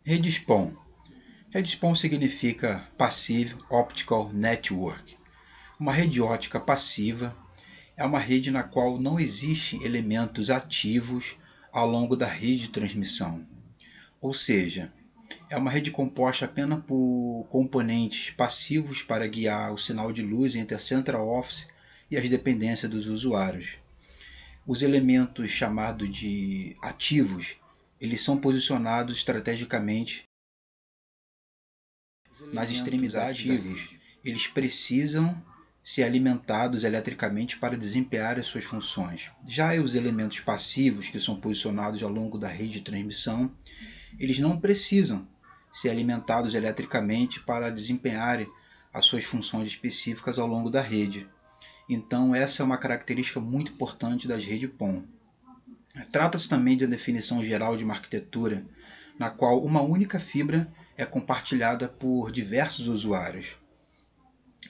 Rede SPON. Rede SPON significa Passive Optical Network. Uma rede ótica passiva é uma rede na qual não existem elementos ativos ao longo da rede de transmissão. Ou seja, é uma rede composta apenas por componentes passivos para guiar o sinal de luz entre a Central Office e as dependências dos usuários. Os elementos chamados de ativos, eles são posicionados estrategicamente nas extremidades da rede. Eles precisam ser alimentados eletricamente para desempenhar as suas funções. Já os elementos passivos, que são posicionados ao longo da rede de transmissão, eles não precisam ser alimentados eletricamente para desempenhar as suas funções específicas ao longo da rede. Então essa é uma característica muito importante das redes PON. Trata-se também de uma definição geral de uma arquitetura na qual uma única fibra é compartilhada por diversos usuários.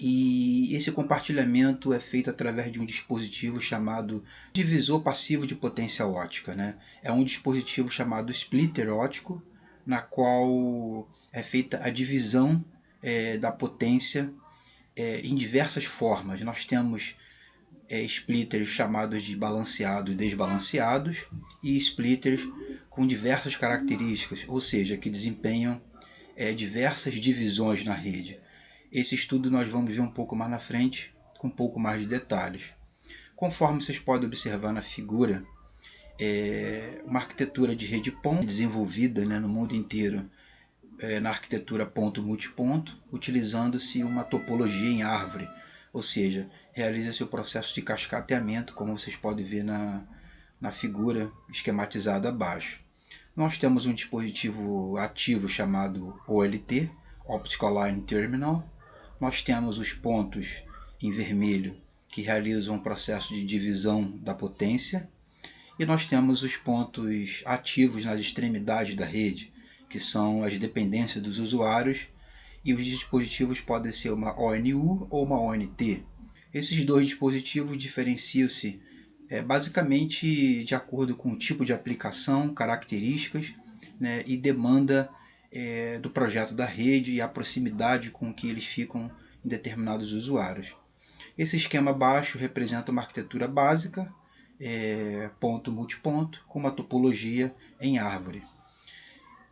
E esse compartilhamento é feito através de um dispositivo chamado divisor passivo de potência ótica, né? É um dispositivo chamado splitter ótico, na qual é feita a divisão da potência em diversas formas. Nós temos splitters chamados de balanceados e desbalanceados e splitters com diversas características, ou seja, que desempenham diversas divisões na rede. Esse estudo nós vamos ver um pouco mais na frente, com um pouco mais de detalhes. Conforme vocês podem observar na figura, uma arquitetura de rede PON desenvolvida no mundo inteiro na arquitetura ponto-multiponto, utilizando-se uma topologia em árvore, ou seja, realiza-se o processo de cascateamento, como vocês podem ver na figura esquematizada abaixo. Nós temos um dispositivo ativo chamado OLT, Optical Line Terminal. Nós temos os pontos em vermelho que realizam o processo de divisão da potência. E nós temos os pontos ativos nas extremidades da rede, que são as dependências dos usuários, e os dispositivos podem ser uma ONU ou uma ONT. Esses dois dispositivos diferenciam-se basicamente de acordo com o tipo de aplicação, características, né, e demanda do projeto da rede e a proximidade com que eles ficam em determinados usuários. Esse esquema abaixo representa uma arquitetura básica, ponto-multiponto, com uma topologia em árvore.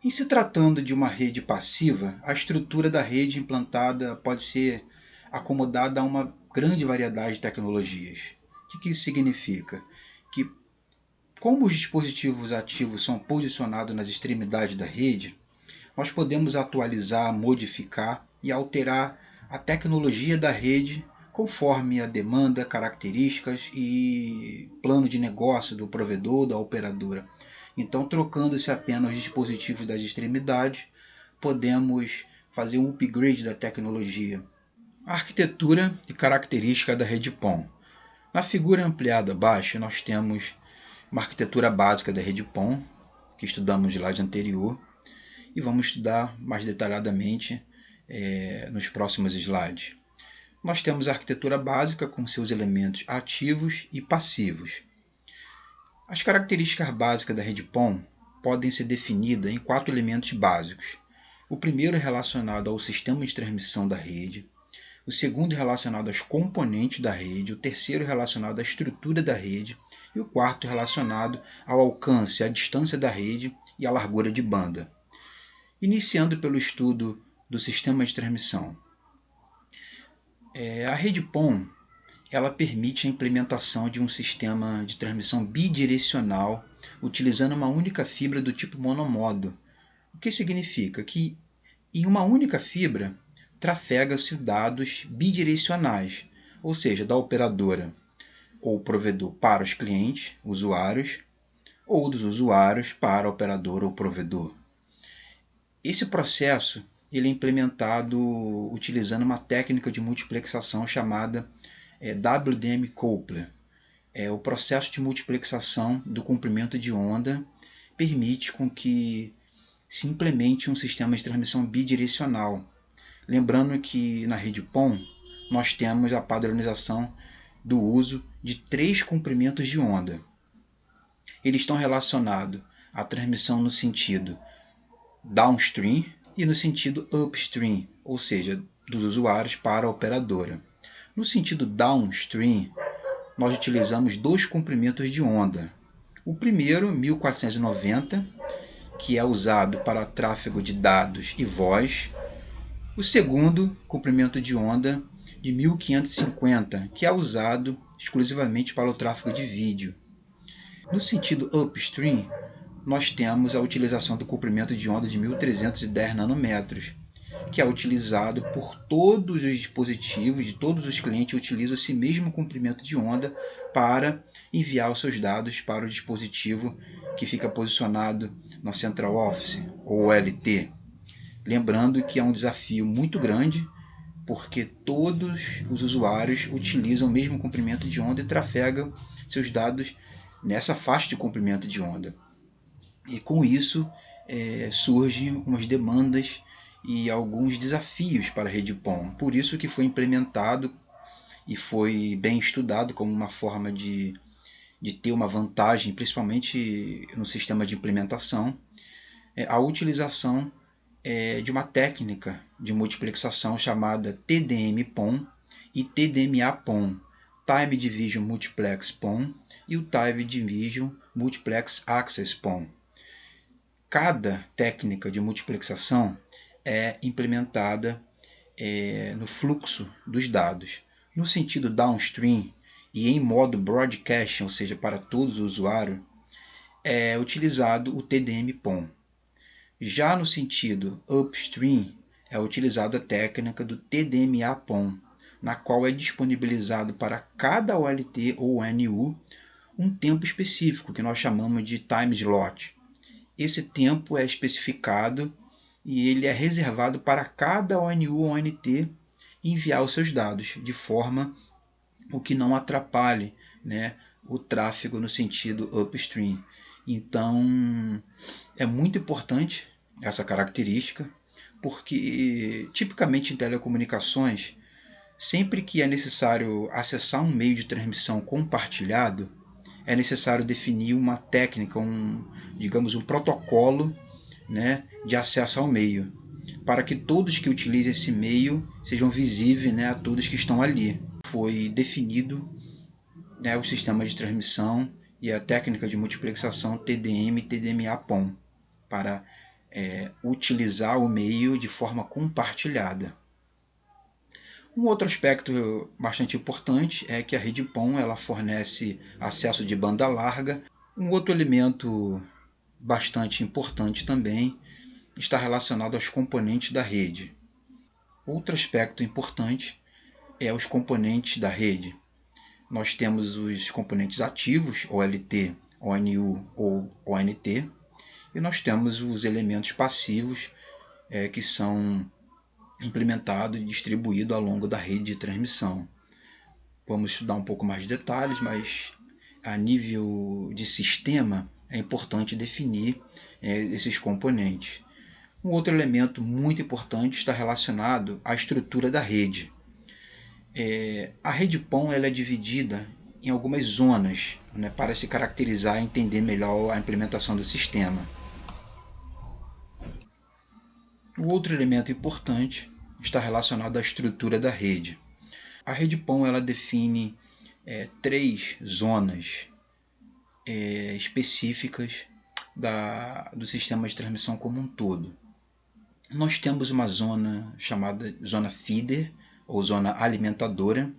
Em se tratando de uma rede passiva, a estrutura da rede implantada pode ser acomodada a uma grande variedade de tecnologias. O que isso significa? Que, como os dispositivos ativos são posicionados nas extremidades da rede, nós podemos atualizar, modificar e alterar a tecnologia da rede conforme a demanda, características e plano de negócio do provedor, da operadora. Então, trocando-se apenas os dispositivos das extremidades, podemos fazer um upgrade da tecnologia. A arquitetura e característica da rede PON. Na figura ampliada abaixo, nós temos uma arquitetura básica da rede PON, que estudamos de slide anterior, e vamos estudar mais detalhadamente nos próximos slides. Nós temos a arquitetura básica com seus elementos ativos e passivos. As características básicas da rede PON podem ser definidas em 4 elementos básicos. O primeiro é relacionado ao sistema de transmissão da rede, o segundo é relacionado aos componentes da rede, o terceiro é relacionado à estrutura da rede e o quarto é relacionado ao alcance, à distância da rede e à largura de banda. Iniciando pelo estudo do sistema de transmissão. A rede PON ela permite a implementação de um sistema de transmissão bidirecional utilizando uma única fibra do tipo monomodo. O que significa? Que em uma única fibra trafega-se dados bidirecionais, ou seja, da operadora ou provedor para os clientes, usuários, ou dos usuários para a operadora ou provedor. Esse processo ele é implementado utilizando uma técnica de multiplexação chamada WDM Coupler. O processo de multiplexação do comprimento de onda permite com que se implemente um sistema de transmissão bidirecional. Lembrando que na rede PON nós temos a padronização do uso de 3 comprimentos de onda. Eles estão relacionados à transmissão no sentido downstream e no sentido upstream, ou seja, dos usuários para a operadora. No sentido downstream, nós utilizamos dois comprimentos de onda. O primeiro, 1490, que é usado para tráfego de dados e voz. O segundo, comprimento de onda de 1550, que é usado exclusivamente para o tráfego de vídeo. No sentido upstream, nós temos a utilização do comprimento de onda de 1310 nanômetros, que é utilizado por todos os dispositivos, de todos os clientes utilizam esse mesmo comprimento de onda para enviar os seus dados para o dispositivo que fica posicionado na Central Office, ou OLT. Lembrando que é um desafio muito grande, porque todos os usuários utilizam o mesmo comprimento de onda e trafegam seus dados nessa faixa de comprimento de onda. E com isso surgem umas demandas e alguns desafios para a rede PON. Por isso que foi implementado e foi bem estudado como uma forma de ter uma vantagem, principalmente no sistema de implementação, a utilização de uma técnica de multiplexação chamada TDM-PON e TDMA-PON, Time Division Multiplex PON e o Time Division Multiplex Access PON. Cada técnica de multiplexação é implementada no fluxo dos dados. No sentido downstream e em modo broadcast, ou seja, para todos os usuários, é utilizado o TDM-PON. Já no sentido upstream, é utilizada a técnica do TDMA-PON, na qual é disponibilizado para cada OLT ou NU um tempo específico, que nós chamamos de time slot. Esse tempo é especificado e ele é reservado para cada ONU ou ONT enviar os seus dados, de forma o que não atrapalhe, né, o tráfego no sentido upstream. Então, é muito importante essa característica, porque tipicamente em telecomunicações, sempre que é necessário acessar um meio de transmissão compartilhado, é necessário definir uma técnica, digamos, um protocolo, né, de acesso ao meio, para que todos que utilizem esse meio sejam visíveis, né, a todos que estão ali. Foi definido, né, o sistema de transmissão e a técnica de multiplexação TDM e TDMA-PON para utilizar o meio de forma compartilhada. Um outro aspecto bastante importante é que a rede PON ela fornece acesso de banda larga. Um outro elemento bastante importante também está relacionado aos componentes da rede. Outro aspecto importante é os componentes da rede. Nós temos os componentes ativos, OLT, ONU ou ONT, e nós temos os elementos passivos que são implementados e distribuídos ao longo da rede de transmissão. Vamos estudar um pouco mais de detalhes, mas a nível de sistema é importante definir esses componentes. Um outro elemento muito importante está relacionado à estrutura da rede. A rede PON ela é dividida em algumas zonas, né, para se caracterizar e entender melhor a implementação do sistema. O outro elemento importante está relacionado à estrutura da rede. A rede PON ela define 3 zonas específicas do sistema de transmissão como um todo. Nós temos uma zona chamada zona feeder, ou zona alimentadora.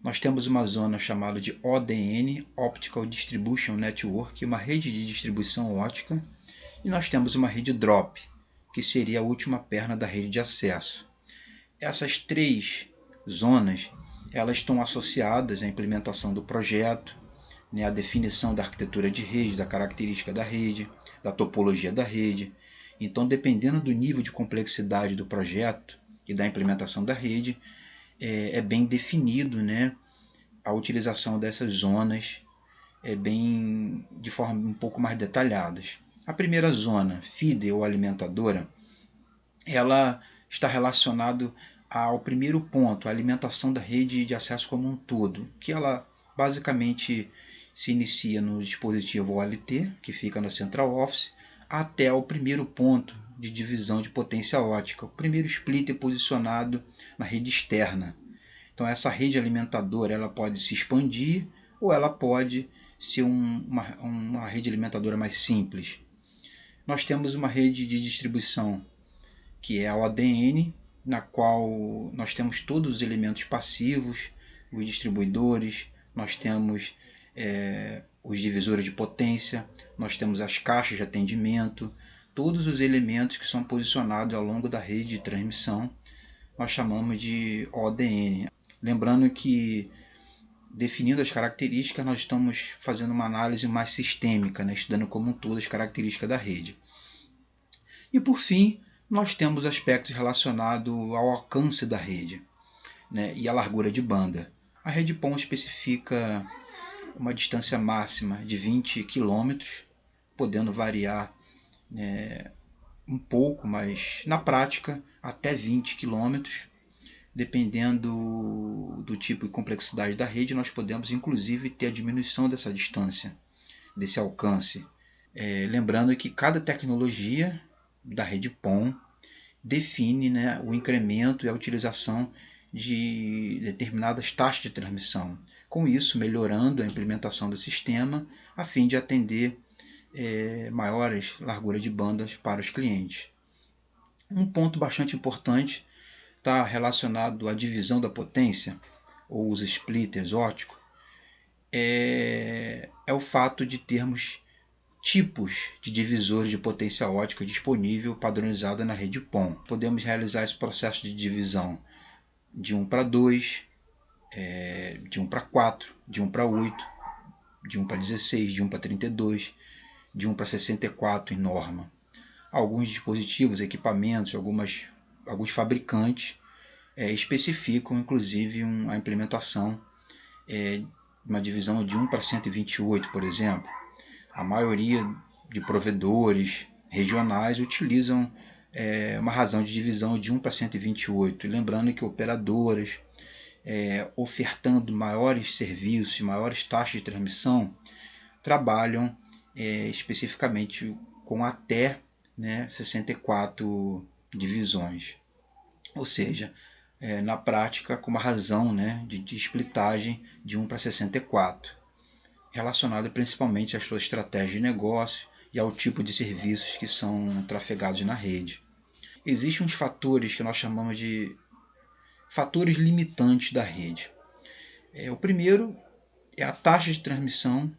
Nós temos uma zona chamada de ODN, Optical Distribution Network, uma rede de distribuição ótica. E nós temos uma rede drop, que seria a última perna da rede de acesso. Essas 3 zonas elas estão associadas à implementação do projeto, né, à definição da arquitetura de rede, da característica da rede, da topologia da rede. Então, dependendo do nível de complexidade do projeto e da implementação da rede, é bem definido, né, a utilização dessas zonas de forma um pouco mais detalhadas. A primeira zona, feeder ou alimentadora, ela está relacionada ao primeiro ponto, a alimentação da rede de acesso como um todo, que ela basicamente se inicia no dispositivo OLT, que fica na Central Office, até o primeiro ponto de divisão de potência ótica. O primeiro splitter posicionado na rede externa. Então essa rede alimentadora ela pode se expandir ou ela pode ser uma rede alimentadora mais simples. Nós temos uma rede de distribuição que é a ODN, na qual nós temos todos os elementos passivos, os distribuidores, nós temos os divisores de potência, nós temos as caixas de atendimento, todos os elementos que são posicionados ao longo da rede de transmissão, nós chamamos de ODN. Lembrando que, definindo as características, nós estamos fazendo uma análise mais sistêmica, né? Estudando como um todo as características da rede. E por fim, nós temos aspectos relacionados ao alcance da rede, né? E a largura de banda. A rede PON especifica uma distância máxima de 20 km, podendo variar um pouco, mas na prática até 20 km. Dependendo do tipo e complexidade da rede, nós podemos inclusive ter a diminuição dessa distância, desse alcance. Lembrando que cada tecnologia da rede PON define, né, o incremento e a utilização de determinadas taxas de transmissão. Com isso, melhorando a implementação do sistema a fim de atender maiores larguras de bandas para os clientes. Um ponto bastante importante está relacionado à divisão da potência, ou os splitters óticos, é o fato de termos tipos de divisores de potência ótica disponível padronizada na rede PON. Podemos realizar esse processo de divisão de 1 para 2, de 1 para 4, de 1 para 8, de 1 para 16, de 1 para 32, de 1 para 64 em norma. Alguns dispositivos, equipamentos, alguns fabricantes especificam inclusive a implementação de uma divisão de 1 para 128, por exemplo. A maioria de provedores regionais utilizam uma razão de divisão de 1 para 128. E lembrando que operadoras ofertando maiores serviços, maiores taxas de transmissão, trabalham especificamente com até 64 divisões. Ou seja, na prática com uma razão de splitagem de 1 para 64, relacionada principalmente à sua estratégia de negócio e ao tipo de serviços que são trafegados na rede. Existem uns fatores que nós chamamos de fatores limitantes da rede. O primeiro é a taxa de transmissão,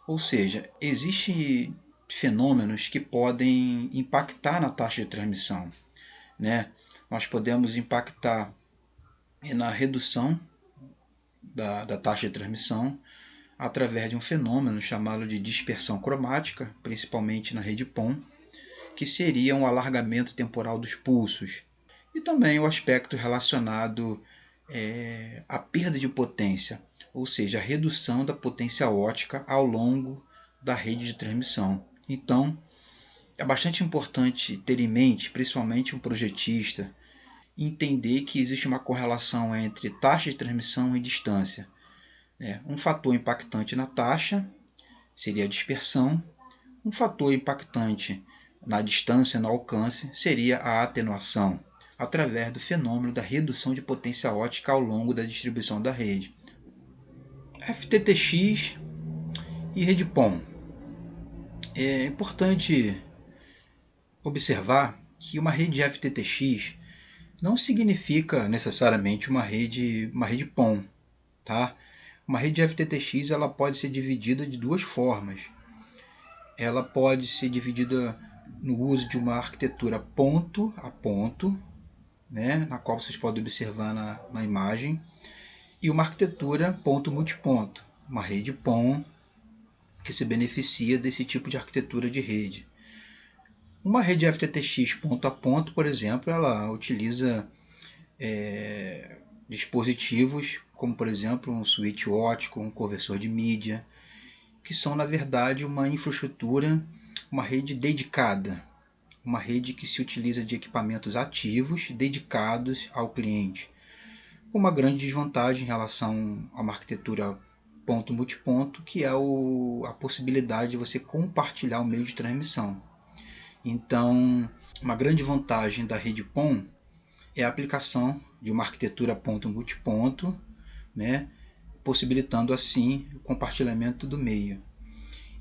ou seja, existem fenômenos que podem impactar na taxa de transmissão, né? Nós podemos impactar na redução da taxa de transmissão através de um fenômeno chamado de dispersão cromática, principalmente na rede PON, que seria um alargamento temporal dos pulsos. E também o aspecto relacionado à perda de potência, ou seja, a redução da potência ótica ao longo da rede de transmissão. Então, é bastante importante ter em mente, principalmente um projetista, entender que existe uma correlação entre taxa de transmissão e distância. Um fator impactante na taxa seria a dispersão, um fator impactante na distância, no alcance, seria a atenuação, através do fenômeno da redução de potência ótica ao longo da distribuição da rede. FTTX e rede PON. É importante observar que uma rede FTTX não significa necessariamente uma rede PON, tá? Uma rede FTTX ela pode ser dividida de duas formas. Ela pode ser dividida no uso de uma arquitetura ponto a ponto, na qual vocês podem observar na imagem, e uma arquitetura ponto multiponto, uma rede PON que se beneficia desse tipo de arquitetura de rede. Uma rede FTTX ponto a ponto, por exemplo, ela utiliza dispositivos como, por exemplo, um switch óptico, um conversor de mídia, que são, na verdade, uma infraestrutura, uma rede dedicada, uma rede que se utiliza de equipamentos ativos dedicados ao cliente. Uma grande desvantagem em relação a uma arquitetura ponto multiponto, que é a possibilidade de você compartilhar o meio de transmissão. Então, uma grande vantagem da rede PON é a aplicação de uma arquitetura ponto-multiponto, né, possibilitando assim o compartilhamento do meio.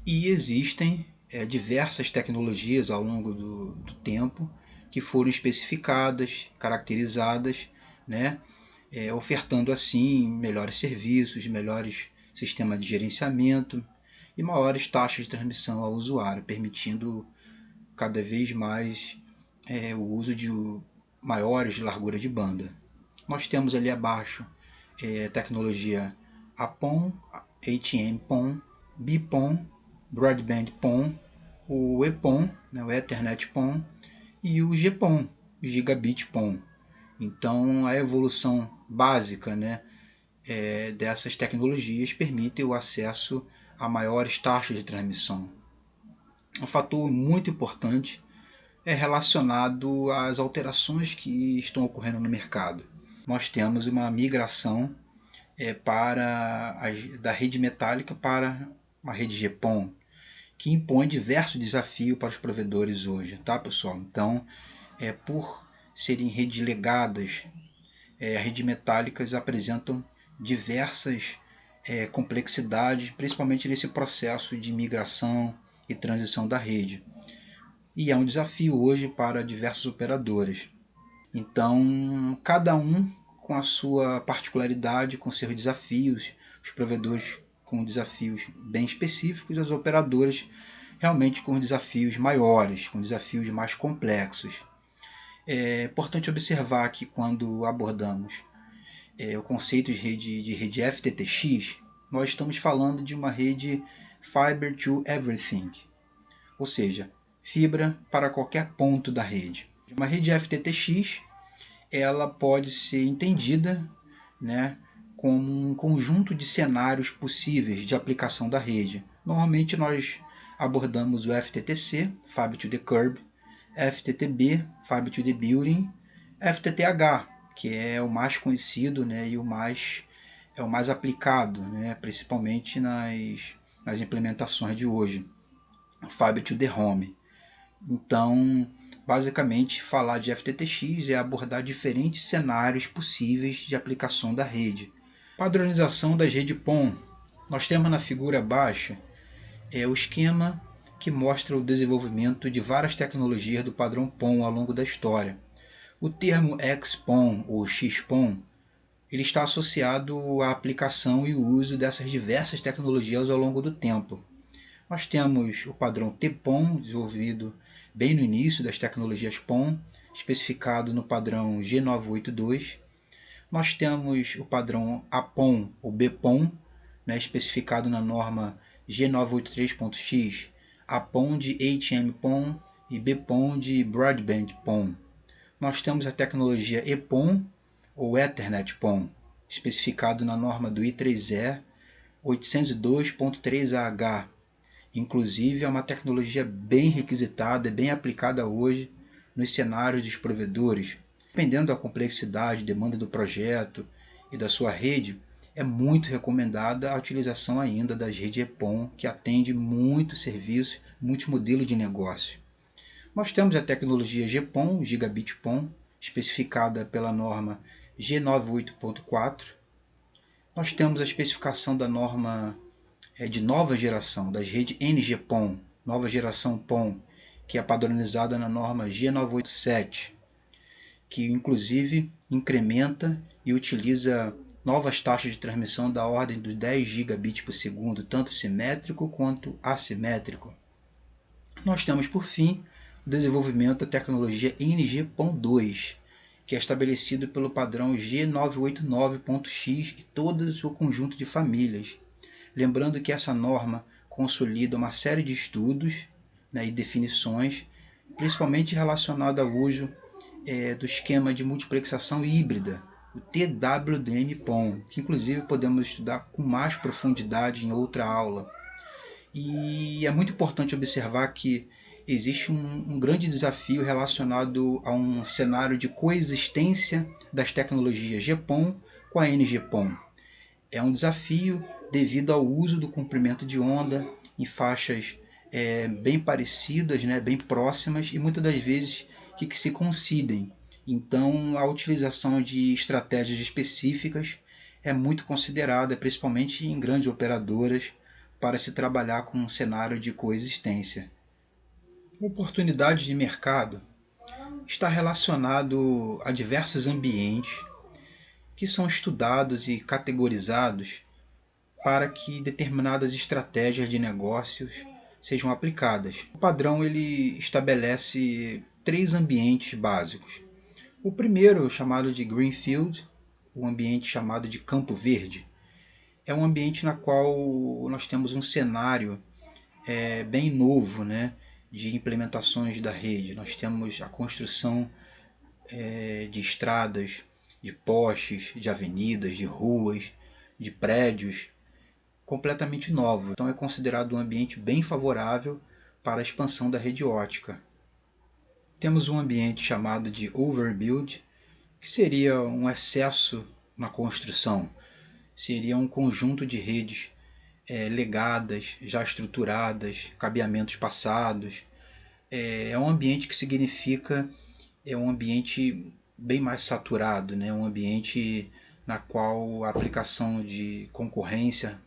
E existem diversas tecnologias ao longo do tempo que foram especificadas, caracterizadas, né, ofertando assim melhores serviços, melhores sistemas de gerenciamento e maiores taxas de transmissão ao usuário, permitindo cada vez mais o uso de maiores larguras de banda. Nós temos ali abaixo tecnologia APON, HM-PON, BPON, Broadband PON, o EPON, né, o Ethernet PON, e o GPON, Gigabit PON. Então a evolução básica, né, dessas tecnologias permite o acesso a maiores taxas de transmissão. Um fator muito importante é relacionado às alterações que estão ocorrendo no mercado. Nós temos uma migração da rede metálica para uma rede GPON, que impõe diversos desafios para os provedores hoje, tá, pessoal? Então, por serem redes legadas, redes metálicas apresentam diversas complexidades, principalmente nesse processo de migração e transição da rede. E é um desafio hoje para diversas operadoras. Então, cada um com a sua particularidade, com seus desafios, os provedores com desafios bem específicos, as operadoras realmente com desafios maiores, com desafios mais complexos. É importante observar que quando abordamos o conceito de rede FTTX, nós estamos falando de uma rede Fiber to Everything, ou seja, fibra para qualquer ponto da rede. Uma rede FTTX ela pode ser entendida, né, como um conjunto de cenários possíveis de aplicação da rede. Normalmente nós abordamos o FTTC, Fiber to the Curb, FTTB, Fiber to the Building, FTTH, que é o mais conhecido, né, e o mais aplicado, né, principalmente nas implementações de hoje, Fiber to the Home. Então, basicamente, falar de FTTX é abordar diferentes cenários possíveis de aplicação da rede. Padronização das redes PON. Nós temos na figura abaixo o esquema que mostra o desenvolvimento de várias tecnologias do padrão PON ao longo da história. O termo XPON ou XPON ele está associado à aplicação e o uso dessas diversas tecnologias ao longo do tempo. Nós temos o padrão TPON, desenvolvido bem no início das tecnologias PON, especificado no padrão G982. Nós temos o padrão APON ou BPON, né, especificado na norma G983.x, APON de HM-PON e BPON de Broadband PON. Nós temos a tecnologia EPON ou Ethernet PON, especificado na norma do I3E 802.3AH. Inclusive, é uma tecnologia bem requisitada e bem aplicada hoje nos cenários dos provedores. Dependendo da complexidade, demanda do projeto e da sua rede, é muito recomendada a utilização ainda das redes EPON, que atende muitos serviços, muitos modelos de negócio. Nós temos a tecnologia GPON, Gigabit PON, especificada pela norma G98.4. Nós temos a especificação da norma de nova geração, das redes NG-PON, nova geração PON, que é padronizada na norma G987, que inclusive incrementa e utiliza novas taxas de transmissão da ordem dos 10 gigabits por segundo, tanto simétrico quanto assimétrico. Nós temos, por fim, o desenvolvimento da tecnologia NG-PON2, que é estabelecido pelo padrão G989.x e todo o seu conjunto de famílias. Lembrando que essa norma consolida uma série de estudos, né, e definições, principalmente relacionada ao uso do esquema de multiplexação híbrida, o TWDM-PON, que inclusive podemos estudar com mais profundidade em outra aula. E é muito importante observar que existe um grande desafio relacionado a um cenário de coexistência das tecnologias GPON com a NG-PON. É um desafio devido ao uso do comprimento de onda em faixas bem parecidas, né, bem próximas e muitas das vezes que se coincidem. Então, a utilização de estratégias específicas é muito considerada, principalmente em grandes operadoras, para se trabalhar com um cenário de coexistência. Oportunidades de mercado está relacionado a diversos ambientes que são estudados e categorizados para que determinadas estratégias de negócios sejam aplicadas. O padrão ele estabelece 3 ambientes básicos. O primeiro, chamado de Greenfield, o ambiente chamado de Campo Verde, é um ambiente na qual nós temos um cenário bem novo, né, de implementações da rede. Nós temos a construção de estradas, de postes, de avenidas, de ruas, de prédios completamente novos. Então é considerado um ambiente bem favorável para a expansão da rede ótica. Temos um ambiente chamado de overbuild, que seria um excesso na construção. Seria um conjunto de redes legadas, já estruturadas, cabeamentos passados. É um ambiente que significa um ambiente bem mais saturado, né? Um ambiente na qual a aplicação de concorrência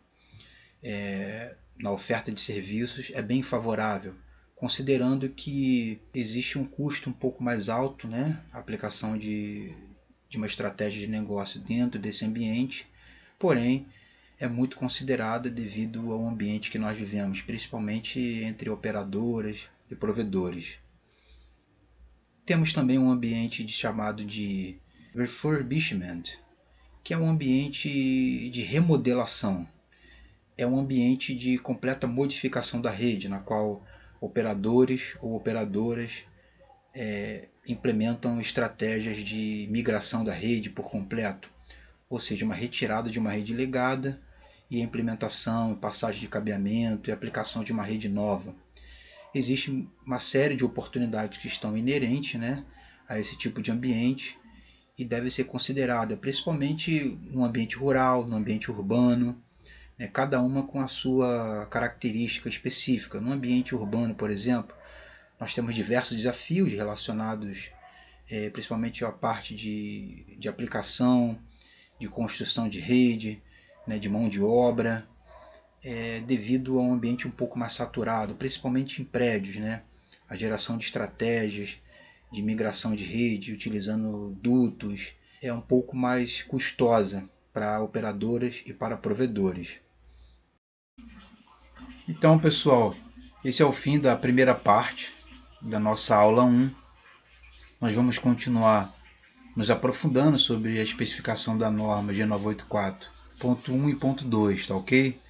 na oferta de serviços é bem favorável, considerando que existe um custo um pouco mais alto, né? A aplicação de uma estratégia de negócio dentro desse ambiente, porém é muito considerada devido ao ambiente que nós vivemos, principalmente entre operadoras e provedores. Temos também um ambiente chamado de refurbishment, que é um ambiente de remodelação. É um ambiente de completa modificação da rede, na qual operadores ou operadoras implementam estratégias de migração da rede por completo, ou seja, uma retirada de uma rede legada e a implementação, passagem de cabeamento e aplicação de uma rede nova. Existe uma série de oportunidades que estão inerentes, né, a esse tipo de ambiente e deve ser considerada, principalmente no ambiente rural, no ambiente urbano, né, cada uma com a sua característica específica. No ambiente urbano, por exemplo, nós temos diversos desafios relacionados principalmente à parte de aplicação, de construção de rede, né, de mão de obra, devido a um ambiente um pouco mais saturado, principalmente em prédios, né? A geração de estratégias de migração de rede, utilizando dutos, é um pouco mais custosa para operadoras e para provedores. Então, pessoal, esse é o fim da primeira parte da nossa aula 1. Nós vamos continuar nos aprofundando sobre a especificação da norma G984.1 e .2, tá ok?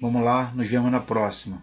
Vamos lá, nos vemos na próxima.